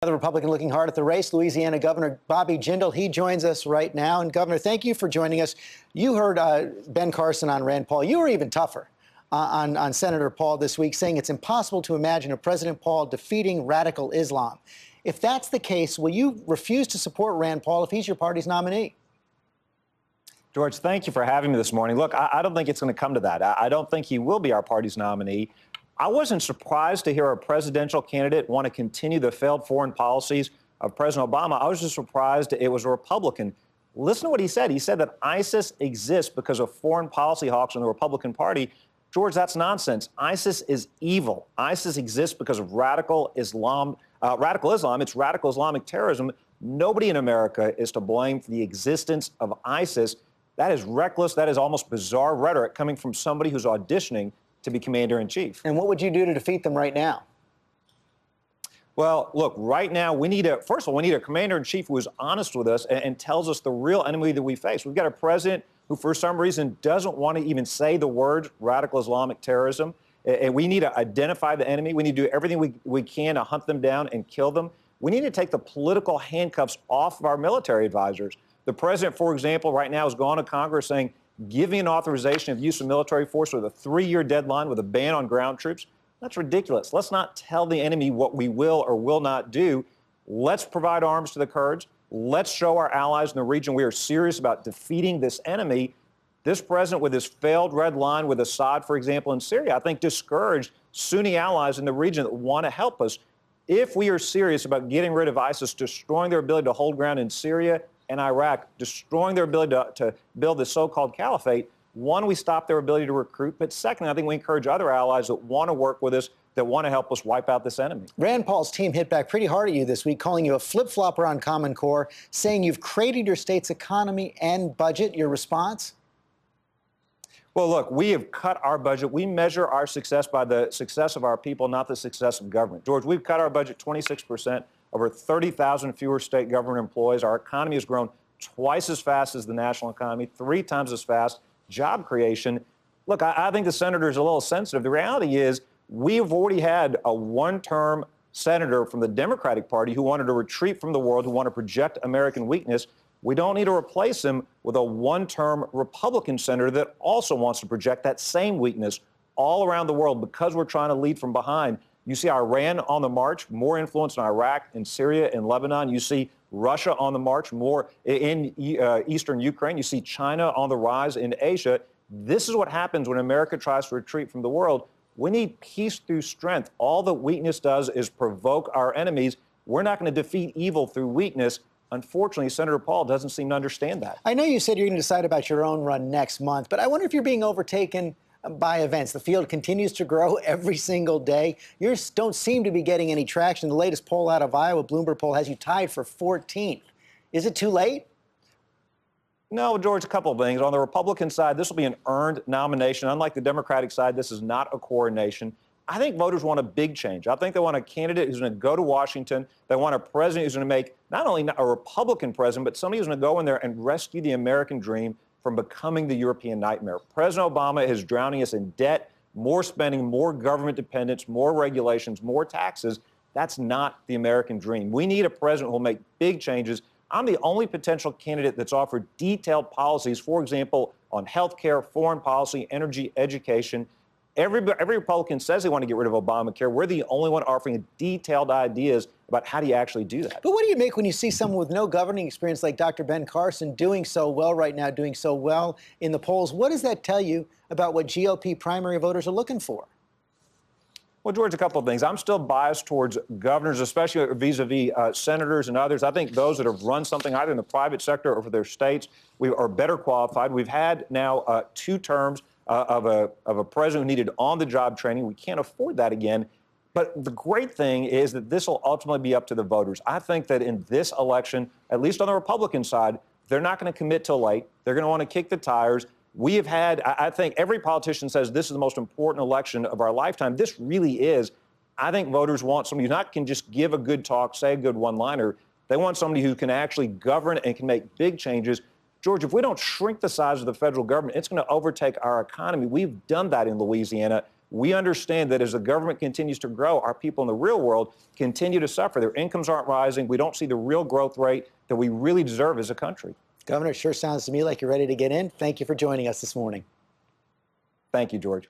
Another Republican looking hard at the race, Louisiana Governor Bobby Jindal. He joins us right now. And Governor, thank you for joining us. You heard Ben Carson on Rand Paul. You were even tougher on Senator Paul this week, saying it's impossible to imagine a President Paul defeating radical Islam. If that's the case, will you refuse to support Rand Paul if he's your party's nominee? George, thank you for having me this morning. Look, I don't think it's going to come to that. I don't think he will be our party's nominee. I wasn't surprised to hear a presidential candidate want to continue the failed foreign policies of President Obama. I was just surprised it was a Republican. Listen to what he said. He said that ISIS exists because of foreign policy hawks in the Republican Party. George, that's nonsense. ISIS is evil. ISIS exists because of radical Islam. It's radical Islamic terrorism. Nobody in America is to blame for the existence of ISIS. That is reckless. That is almost bizarre rhetoric coming from somebody who's auditioning to be commander-in-chief. And what would you do to defeat them right now? Well, look, right now, first of all, we need a commander-in-chief who is honest with us and tells us the real enemy that we face. We've got a president who, for some reason, doesn't want to even say the word radical Islamic terrorism. And we need to identify the enemy. We need to do everything we can to hunt them down and kill them. We need to take the political handcuffs off of our military advisors. The president, for example, right now has gone to Congress saying, giving an authorization of use of military force with a 3-year deadline with a ban on ground troops. That's ridiculous. Let's not tell the enemy what we will or will not do. Let's provide arms to the Kurds. Let's show our allies in the region we are serious about defeating this enemy. This president, with his failed red line with Assad, for example, in Syria, I think discouraged Sunni allies in the region that want to help us. If we are serious about getting rid of ISIS, destroying their ability to hold ground in Syria and Iraq, destroying their ability to build the so-called caliphate, one, we stop their ability to recruit. But second, I think we encourage other allies that want to work with us, that want to help us wipe out this enemy. Rand Paul's team hit back pretty hard at you this week, calling you a flip-flopper on Common Core, saying you've cratered your state's economy and budget. Your response? Well, look, we have cut our budget. We measure our success by the success of our people, not the success of government. George, we've cut our budget 26%. Over 30,000 fewer state government employees. Our economy has grown twice as fast as the national economy, 3 times as fast. Job creation. Look, I think the senator is a little sensitive. The reality is we've already had a one-term senator from the Democratic Party who wanted to retreat from the world, who wanted to project American weakness. We don't need to replace him with a one-term Republican senator that also wants to project that same weakness all around the world because we're trying to lead from behind. You see Iran on the march, more influence in Iraq and Syria and Lebanon. You see Russia on the march, more in eastern Ukraine. You see China on the rise in Asia. This is what happens when America tries to retreat from the world. We need peace through strength. All that weakness does is provoke our enemies. We're not going to defeat evil through weakness. Unfortunately, Senator Paul doesn't seem to understand that. I know you said you're going to decide about your own run next month, but I wonder if you're being overtaken by events. The field continues to grow every single day. You don't seem to be getting any traction. The latest poll out of Iowa, Bloomberg poll, has you tied for 14th. Is it too late? No, George, a couple of things. On the Republican side, this will be an earned nomination. Unlike the Democratic side, this is not a coronation. I think voters want a big change. I think they want a candidate who's going to go to Washington. They want a president who's going to make not only a Republican president, but somebody who's going to go in there and rescue the American dream from becoming the European nightmare. President Obama is drowning us in debt, more spending, more government dependence, more regulations, more taxes. That's not the American dream. We need a president who will make big changes. I'm the only potential candidate that's offered detailed policies, for example, on health care, foreign policy, energy, education. Every Republican says they want to get rid of Obamacare. We're the only one offering detailed ideas about how do you actually do that. But what do you make when you see someone with no governing experience like Dr. Ben Carson doing so well right now, doing so well in the polls? What does that tell you about what GOP primary voters are looking for? Well, George, a couple of things. I'm still biased towards governors, especially vis-a-vis senators and others. I think those that have run something either in the private sector or for their states are better qualified. We've had now 2 terms of a president who needed on-the-job training. We can't afford that again. But the great thing is that this will ultimately be up to the voters. I think that in this election, at least on the Republican side, they're not going to commit till late. They're going to want to kick the tires. We have had, I think every politician says this is the most important election of our lifetime. This really is. I think voters want somebody who not can just give a good talk, say a good one-liner. They want somebody who can actually govern and can make big changes. George, if we don't shrink the size of the federal government, it's going to overtake our economy. We've done that in Louisiana. We understand that as the government continues to grow, our people in the real world continue to suffer. Their incomes aren't rising. We don't see the real growth rate that we really deserve as a country. Governor, it sure sounds to me like you're ready to get in. Thank you for joining us this morning. Thank you, George.